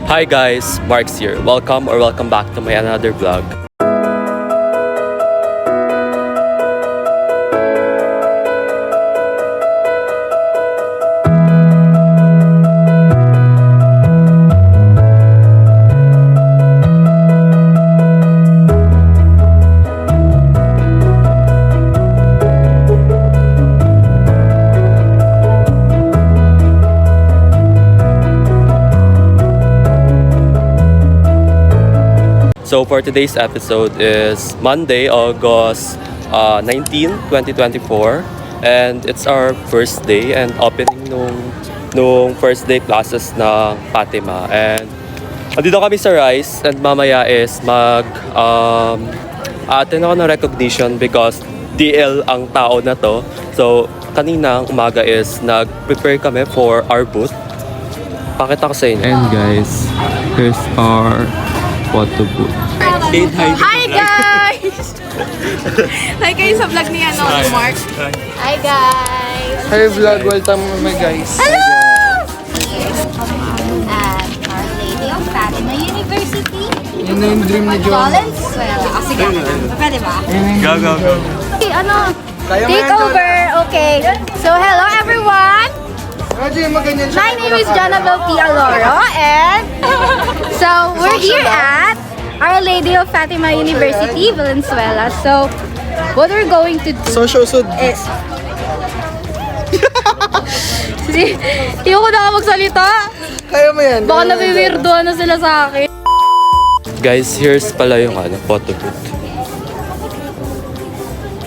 Hi guys, Marks here. Welcome back to my another vlog. So for today's episode is Monday, August 19, 2024. And it's our first day and opening nung first day classes ng Fatima. And andito kami sa Rice and mamaya is attend ako ng recognition because DL ang tao na to. So kaninang umaga is nag-prepare kami for our booth. Pakita ko sa inyo. And guys, here's our photo booth. Hi guys! Hi kayo sa vlog ni Mark. Hi guys! Hi vlog, welcome my guys. Hello! At Our Lady of Fatima University. Yun na yung dream ni John. Valenzuela. O sige, pwede ba? Go. Take over, okay. So hello everyone! My name is Jonabel P. Aloro and so we're here at Our Lady of Fatima University, Valenzuela. So what we're going to do is hindi ko na magsalita. Kaya mo yan. Baka nabiwirdoan na sila sa akin. Guys, here's pala yung photo booth.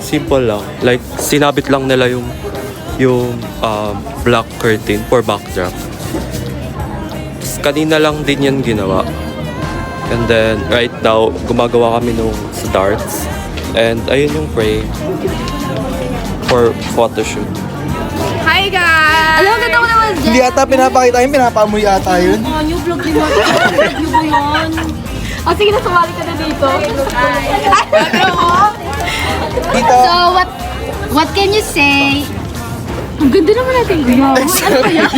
Simple lang. Like, sinabit lang nila yung black curtain for backdrop. Kanina lang din yan ginawa. And then, right now, gumagawa kami nung sa darts. And ayun yung frame for photoshoot. Hi guys! Alam, ganda ko naman dyan. Hindi ata pinapakita yun, pinapaamoy ata yun. New vlog ni Mark. Vlog mo yun. O sige, nasumali ka na dito. Dito. So, what can you say? Ang ganda naman natin. Ano kaya?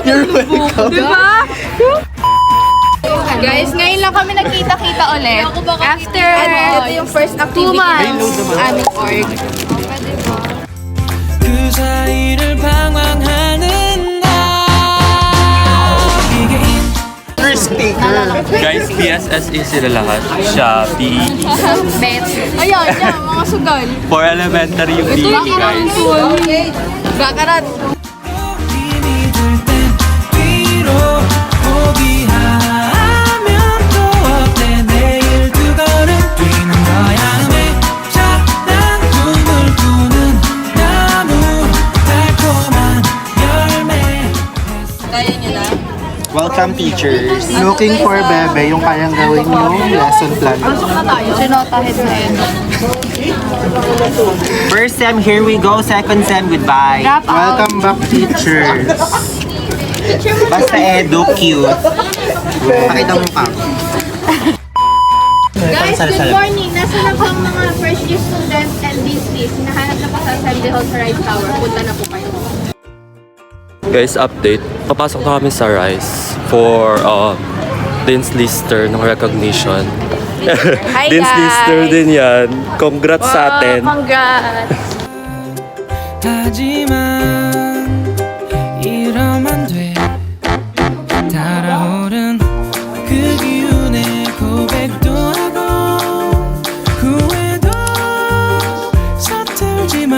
You're welcome. Diba? Guys, ngayon lang kami nagkita-kita ulit. After ito yung first activity 2 months aming org. 그 사이를 방황하는 나 First speaker. Guys, PSSE sila lahat. Siya, PE. Bet. Ayun, yan, mga sugal. For elementary yung PE, guys. Bakarat. 힘이 들땐 뒤로 포기하면 또 어때 내일 두 걸음 뛰는 거야 매차난 꿈을 꾸는 나무 달콤한 열매 Kaya nyo na? Welcome teachers. Looking for Bebe, yung kayang gawin yung lesson plan. Sinotahin na yun. First sem, here we go. Second sem, goodbye. Wrap out. Welcome back teachers. Basta edu, cute. Pakita mo pa. Guys, good morning! Nasa na po ang mga first year students and business. Hinahanap na po sa Assembly Hall sa Rice Tower. Punta na po kayo. Guys, update. Papasok na kami sa Rice for Dean's Lister ng recognition. Hi Dean's guys! Lister din yan. Congrats sa atin. Congrats! 하지만 이러면 돼 달아오른 그 기운에 고백도 하고 후회도 서툴지만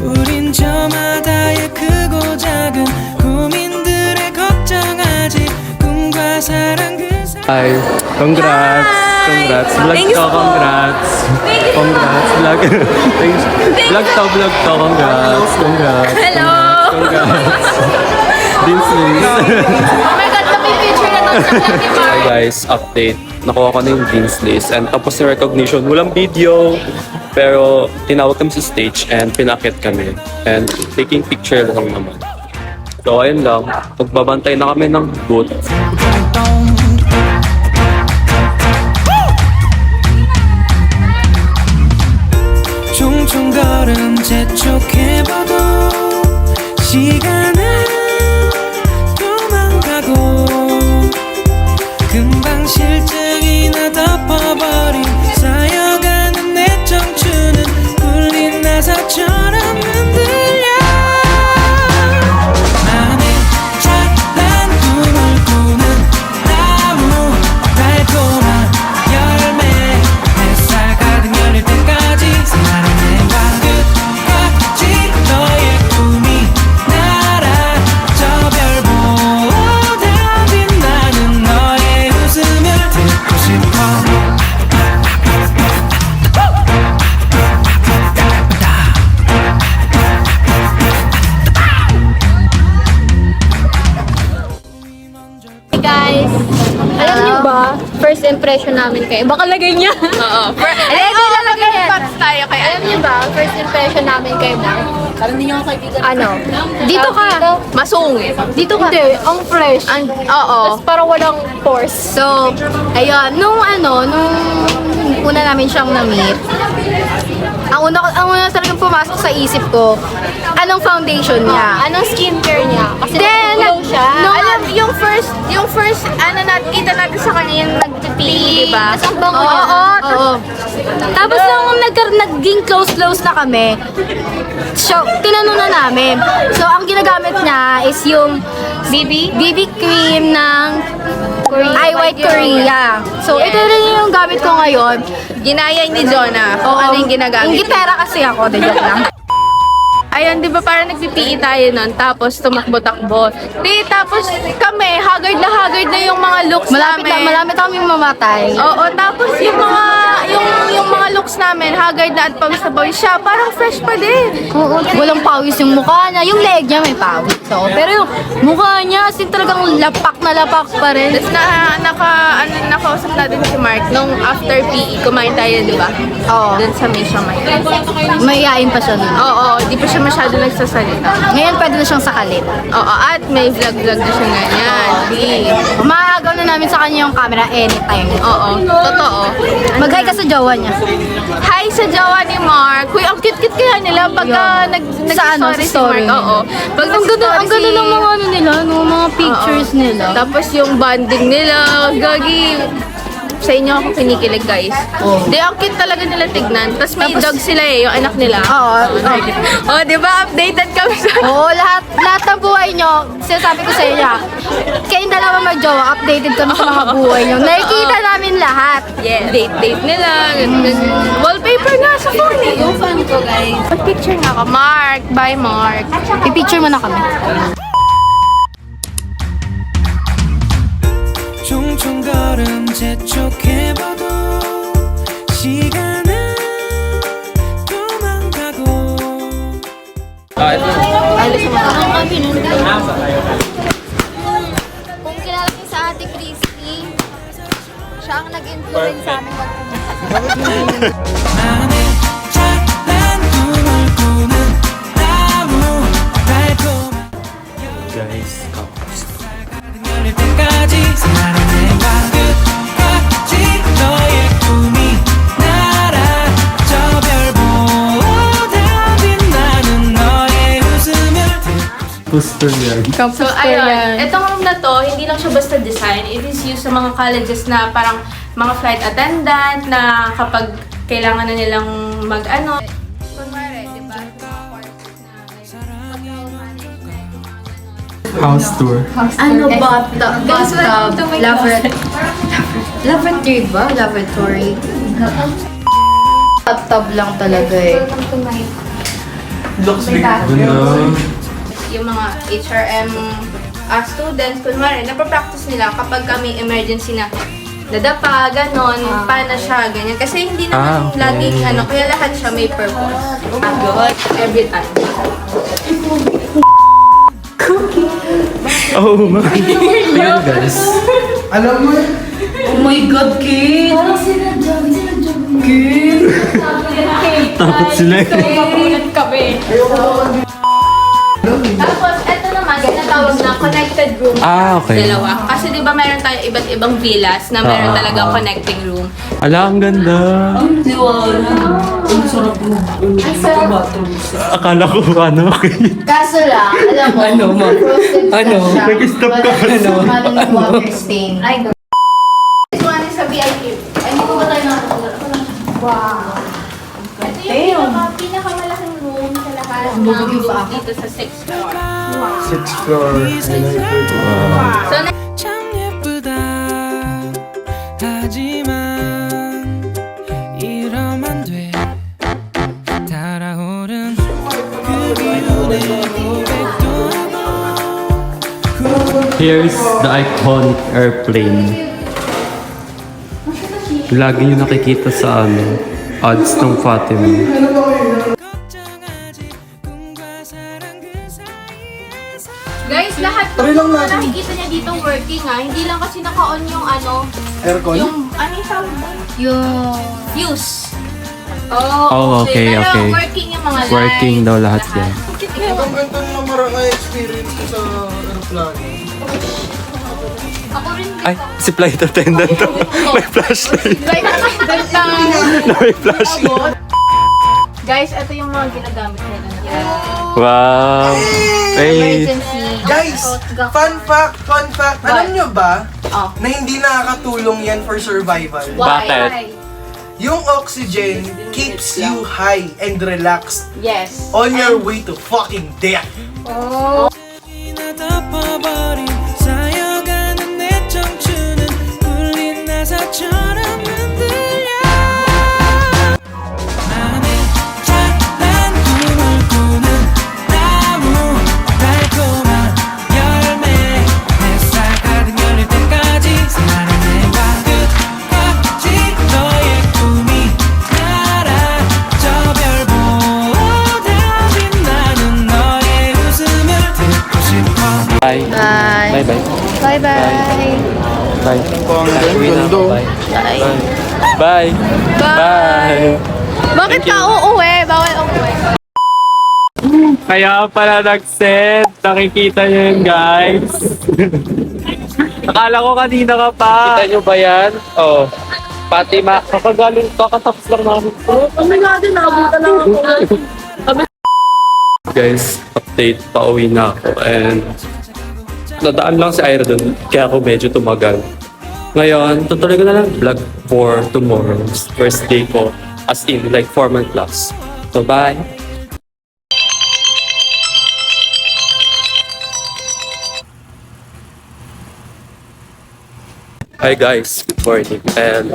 우린 저마다의 크고 작은 고민들에 걱정하지 꿈과 사랑 그 Hi. Congrats. Congrats. Vlog to, congrats. Congrats. Vlog. Vlog to, congrats. Congrats. Hello! Congrats. Dean's List. Oh my God, may picture na to sa vlog ni Mark. Hi guys, update. Nakuha ko na yung Dean's List and tapos yung recognition. Walang video, pero tinawag kami sa stage and pinakit kami. And taking picture lang naman. So ayun lang, magbabantay na kami ng booth. 총총걸음 재촉해봐도 시간은 first impression namin kayo. Baka lagay niya. Oo. Lalagay niya. Thoughts tayo kay Alam niyo ba, first impression namin kayo ba? Parang hindi niyo ako kaibigan. Ano? Dito ka. Masungit. Dito ka. Hindi, ang fresh. Oo. Tapos parang walang force. So, ayun, nung una namin siyang na-meet, ang una talagang pumasok sa isip ko, anong foundation niya? Anong skincare niya? Kasi glow siya. Alam, yung first, kita natin sa kanya yung nagpipi, di ba? Ang bango niya. Oo. Tapos nung naging close na kami, so, tinanong na namin. So, ang ginagamit niya is yung BB cream ng I White Korea. So, ito rin yung gamit ko ngayon. Ginaya ni Jonah kung ano yung ginagamit. Ingitera kasi ako, de joke lang. Ayun, di ba parang nagpipi tayo nun, tapos tumakbo-takbo. Tapos kami, haggard na yung mga looks namin. Malapit kami mamatay. Oo, tapos yung mga looks namin, haggard na at pawis na pawis siya, parang fresh pa din. Oo, walang pawis yung mukha niya. Yung leg niya may pawis. So, pero yung mukha niya, as in talagang lapak na lapak pa rin. Tapos nakausap natin si Mark nung after PE, kumain tayo, di ba? Oo. Doon sa may Siamay. Mayayain pa siya nun. Oo, di pa siya masyado nagsasalita. Ngayon pwede na siyang sakalin. Oo, at may vlog-vlog na siya ganyan. Umaagaw na namin sa kanya yung camera anytime. Oo, totoo. Mag-hi ka sa jowa niya. Hi sa jowa ni Mark. Uy, ang cute-cute kaya nila pagka nag-story si story. Mark. Oo. Pag Ang ganda ng mga ano nila, no, mga pictures nila. Tapos yung bonding nila, gagi. Sa inyo ako kinikilig, guys. Di, ang cute talaga nila tignan. Tapos may dog sila yung anak nila. Oo. Oh, di ba? Updated kami sa... Oo, lahat ng buhay nyo, sinasabi ko sa inyo, kayong dalawa mag-jowa, updated kami sa mga buhay nyo. Nakikita namin lahat. Yeah. Date nila. Wallpaper nga sa phone eh. Yung fan ko, guys. Pag-picture nga ako. Mark. Bye, Mark. Pipicture mo na kami. 종종 걸음 재촉해봐도 시간은 도망가고 Kung kilala niyo sa Ate Christy, siya ang nag-influence sa amin 안에 찬란 꿈을 꾸는 나무 달콤한 Guys, tapos. 열릴 때까지 사랑해봐 끝까지 너의 꿈이 날아 저 별보다 빛나는 너의 웃음을 Poster yan. So, ayun. Itong room na to, hindi lang siya basta design. It is used sa mga colleges na parang mga flight attendant na kapag kailangan na nilang mag-ano. Kunwari, di ba? House tour. Ano, bathtub, lavatory ba? Lavatory. Bathtub lang talaga eh. Ganda. Yung mga HRM students, kunwari, napapractice nila kapag kami emergency na nadapa, ganon, paano siya, ganyan. Kasi hindi naman Okay. laging kaya lahat siya may purpose. Good, every time. Oh my. Ayun guys. Alam mo, Takot sila eh. Tapos, eto naman, tinatawag na connected room. Okay. Dalawa. Kasi di ba meron tayo iba't ibang villas na meron talaga connecting room. Ala, ang ganda. Akala ko Kaso lang, alam mo, Nag-stop ka pa. water stain. Ay, This one is sa VIP. Ay, hindi ko ba tayo nakakala? Wow. Ito yung pinakamalaking room sa lahat ng room dito sa 6th floor. 6th floor. So, 참 예쁘다 하지만 이러면 돼 달아오른 그 기운에 고백도 하고 Here's the iconic airplane. Lagi nyo nakikita sa ads ng Fatima. 걱정하지 꿈과 사랑 그 사이에서 Guys, lahat Try lang ng mga natin. nakikita niya dito working hindi lang kasi naka-on yung Aircon? yung, ano yung tawag doon? Yung fuse. Oh, okay, Pero okay. working yung mga lights. Working daw lahat yan. Ang ganda ng marangay experience ko sa aeroplano. Ako rin Ay, si flight attendant to. May flashlight. Like, ganda. May flashlight. Guys, ito yung mga ginagamit nila. Wow. Hey. Emergency. Guys, fun fact. Alam nyo ba Oh. na hindi nakakatulong yan for survival? Bakit? Yung oxygen keeps you high and relaxed Yes. on your way to fucking death. 나 덮어버린 쌓여가는 내 청춘은 울린 나사처럼 흔들려 맘에 찬란 꿈을 꾸는 나무 달콤한 열매 햇살 가득 열릴 때까지 사랑해와 끝까지 너의 꿈이 날아 저 별보다 빛나는 너의 웃음을 듣고 싶어 Bye. Bye. Bye-bye. Bye-bye. Bye. Uwi na ako. Bye. Bye. Bye. Bye. Bakit ka uuwi? Bawal umuwi. Kaya pala nag-set. Nakikita niyo yun, guys. Akala ko kanina ka pa. Kita niyo ba yan? Oh. Pati kakagaling, kakatapos lang namin. Kami nga din, nakabuta lang ako. Guys, update, pauwi na ako. And nadaan lang si Ira dun, kaya ako medyo tumagal. Ngayon, tutuloy ko na lang vlog for tomorrow's first day ko. As in, like formal class. So, bye! Hi guys, good morning. And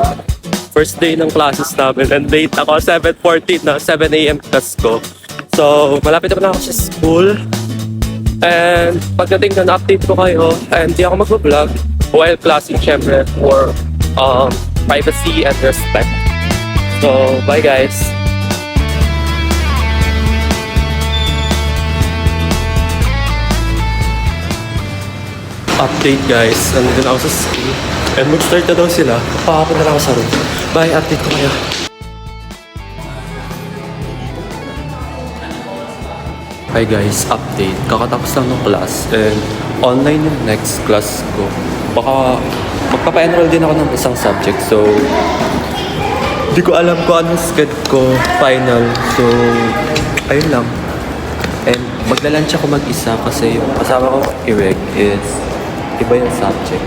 first day ng classes namin and late ako, 7:14 na, 7 a.m. class ko. So, malapit naman ako sa school. And pagdating na update ko kayo, and di ako mag-vlog while classing syempre for privacy and respect. So, bye guys! Update guys, nandun ako sa school. And mag-start na daw sila. Papakapon na lang ako sa room. Bye, update ko kayo. Hi guys, update. Kakatapos lang ng class and online yung next class ko. Baka magpapa-enroll din ako ng isang subject. So, hindi ko alam kung anong schedule ko final. So, ayun lang. And magla-lunch ako mag-isa kasi yung kasama ko Ireg is iba yung subject.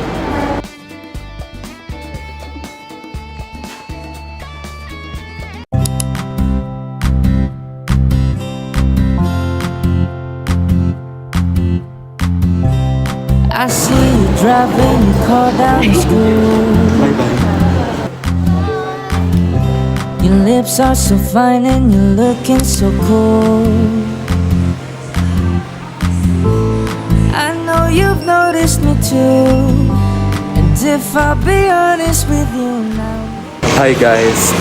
I see you driving your car down the school. Bye-bye. Your lips are so fine and you're looking so cool. I know you've noticed me too. And if I'll be honest with you now. Hi guys,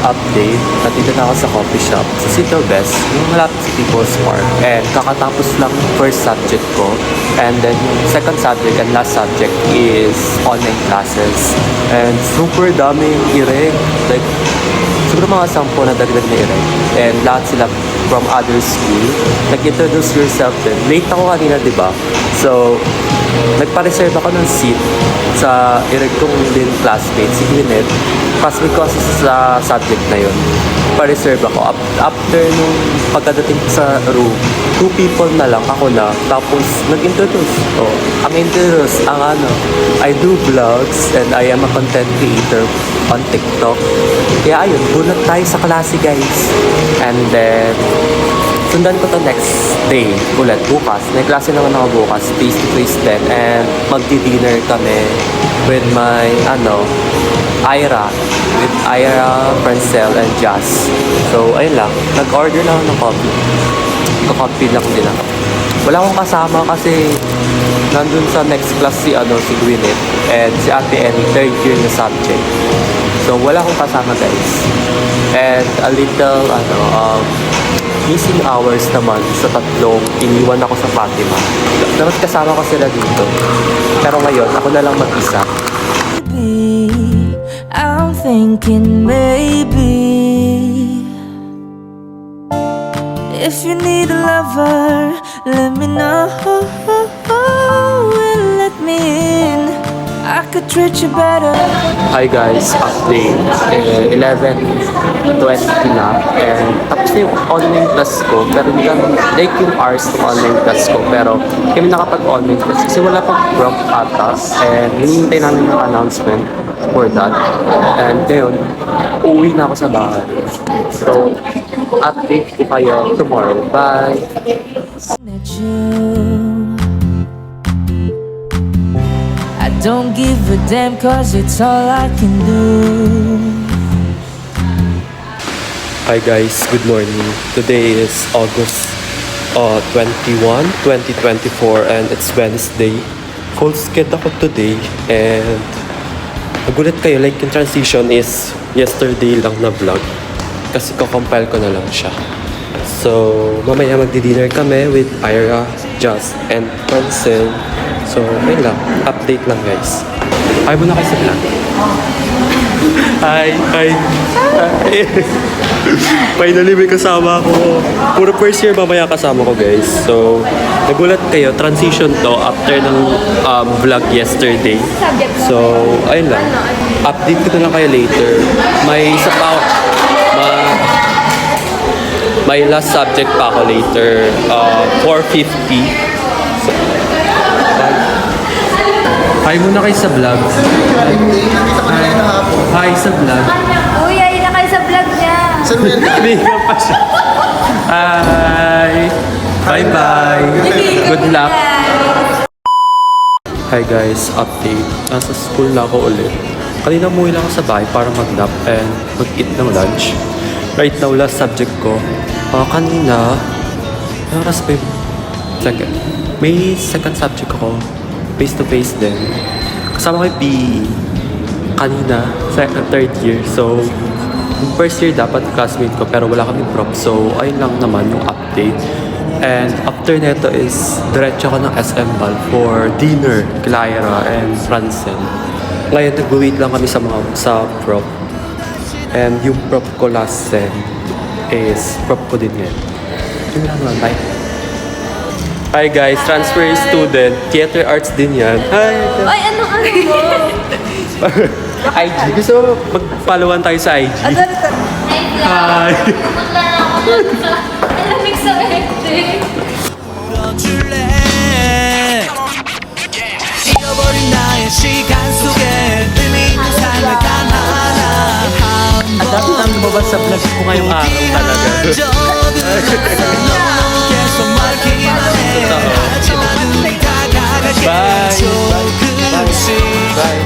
update. Nandito na ako sa coffee shop sa Cito Best, yung malapit sa People's Park. And kakatapos lang yung first subject ko. And then yung second subject and last subject is online classes. And super dami yung ireg. Like, siguro mga 10 na dagdag na ireg. And lahat sila from other school. Nag-introduce yourself din. Late ako kanina, di ba? So, nagpa-reserve ako ng seat sa ireg kong din classmate, si Gwyneth. Classmate ko kasi sa subject na yun. Pa-reserve ako. After nung pagkadating ko sa room, 2 people na lang, ako na. Tapos, nag-introduce. Oh, ang introduce, I do vlogs and I am a content creator on TikTok. Kaya ayun, bunot tayo sa klase guys. And then, sundan ko to next day ulit, bukas. May klase naman ako bukas, face-to-face din. And magdi-dinner kami with my, Ira. With Ira, Francel, and Jazz. So, ayun lang. Nag-order lang ako ng coffee. Coffee lang din ako. Wala akong kasama kasi nandun sa next class si Gwyneth and si Ate Annie, third year na subject. So, wala akong kasama guys. And a little, missing hours naman sa tatlong iniwan ako sa Fatima. Dapat kasama ko sila dito. Pero ngayon, ako na lang mag-isa. Maybe I'm thinking maybe if you need a lover, let me know and let me in. I could treat you better. Hi guys, update. 11:20 na. And tapos na yung online class ko. Pero hindi lang, like yung hours ng online class ko. Pero kami nakapag-online class kasi wala pang prompt ata. And hinihintay namin yung announcement for that. And ngayon, uwi na ako sa bahay. So, update ko kayo tomorrow. Bye! At you, I don't give a damn 'cause it's all I can do. Hi guys, good morning. Today is August 21, 2024 and it's Wednesday. Full sked ako today and nagulat kayo, like yung transition is yesterday lang na vlog kasi kakompile ko na lang siya. So, mamaya magdi-dinner kami with Ira, Just, and Francine. So, ayun lang. Update lang guys. Hi muna kayo sa vlog. Hi! Hi! Hi! Finally may kasama ako. Puro first year mamaya kasama ko guys. So, nagulat kayo. Transition to after ng vlog yesterday. So, ayun lang. Update ko na lang kayo later. May isa pa ako. May last subject pa ako later. 4:50. So, hi muna kayo sa vlog. Hi sa vlog. Uy, ayun na kayo sa vlog niya. Hindi ka pa siya. Hi! Bye-bye! Good luck! Hi guys, update. Nasa school na ako ulit. Kanina umuwi lang ako sa bahay para mag-nap and mag-eat ng lunch. Right now, last subject ko. Kanina, may oras pa yung second. May second subject ako. Face-to-face din. Kasama ko yung PE. Kanina, third year. So, yung first year dapat classmate ko pero wala kaming prop. So, ayun lang naman yung update. And after neto is diretso ko ng SM Bal for dinner kila Ira and Francine. Ngayon, nag-wait lang kami sa prop. And yung prop ko last sem is prop ko din ngayon. Yun lang naman, bye. Hi guys, transfer student. Theater arts din yan. Hi! Ay, ano mo? IG. Gusto mo mag-followan tayo sa IG? Hi! Alamig sa hectic. 잃어버린 나의 시간 속에 의미 있는 삶을 단 하나 Ang dami nang lumabas sa vlog ko ngayong araw talaga. 계속 말기만 해 하지만 우리 다가갈게 조금씩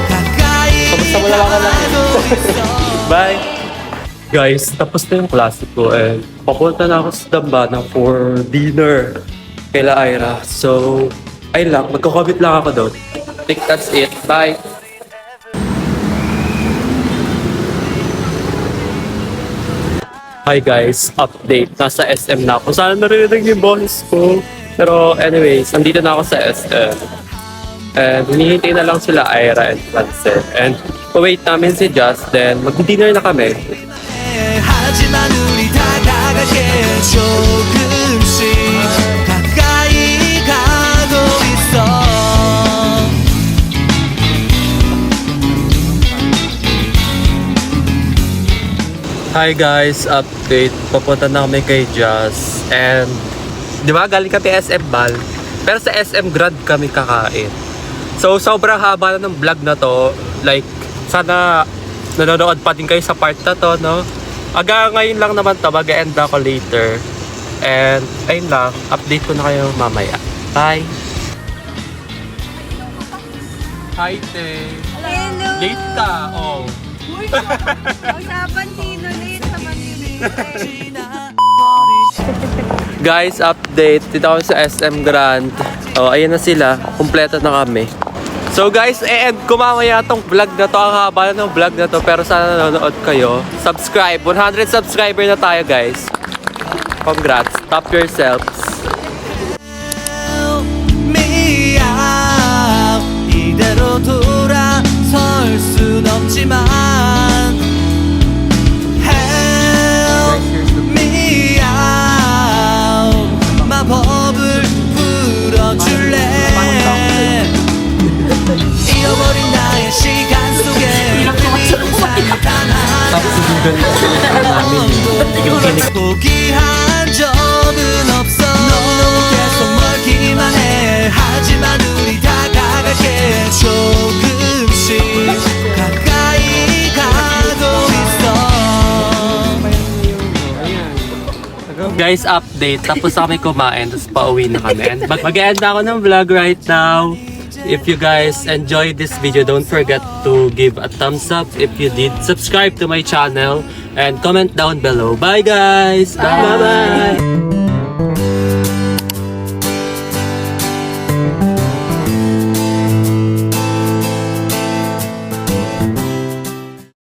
가까이 Kamusta mo lang ako lang? Bye! Guys, tapos na yung klase ko and papunta na ako sa Dambana for dinner kaila Ira. So, ayun lang, magko-comment lang ako doon. I think that's it. Bye! Hi guys, update. Nasa SM na ako. Sana narinig yung boses ko. Pero anyways, nandito na ako sa SM. And hinihintay na lang sila Ira and Francine. And wait namin si Just, then mag-dinner na kami. 하지만 우리 다가갈게 조금씩 가까이 가고 있어 Hi guys, update. Papunta na kami kay Just. And, di ba, galing kami SM Bal. Pero sa SM Grad kami kakain. So, sobrang haba na ng vlog na to. Like, sana nanonood pa din kayo sa part na to, no? Aga ngayon lang naman to, mag-end ako later. And, ayun lang, update ko na kayo mamaya. Bye! Hi, te! Hello! Late ka, oh. Usapan sino late sa Guys, update. Dito ako sa SM Grand. Oh, ayan na sila. Kumpleto na kami. So guys, end ko mamaya tong vlog na to. Ang haba na ng vlog na to. Pero sana nanonood kayo. Subscribe. 100 subscriber na tayo guys. congrats. Top yourselves. 미안 이대로 돌아설 순 없지만 Help me out 마법을 풀어줄래 잃어버린 나의 시간 속에 그리운 삶을 포기한 적은 없어 너무 계속 멀기만 해 하지만 우리 다가갈게 조금씩 가까이 가고 있어 Guys, update. Tapos kami kumain, tapos pauwi na kami. And mag-end na ako ng vlog right now. If you guys enjoyed this video, don't forget to give a thumbs up. If you did, subscribe to my channel and comment down below. Bye guys! Bye! Bye!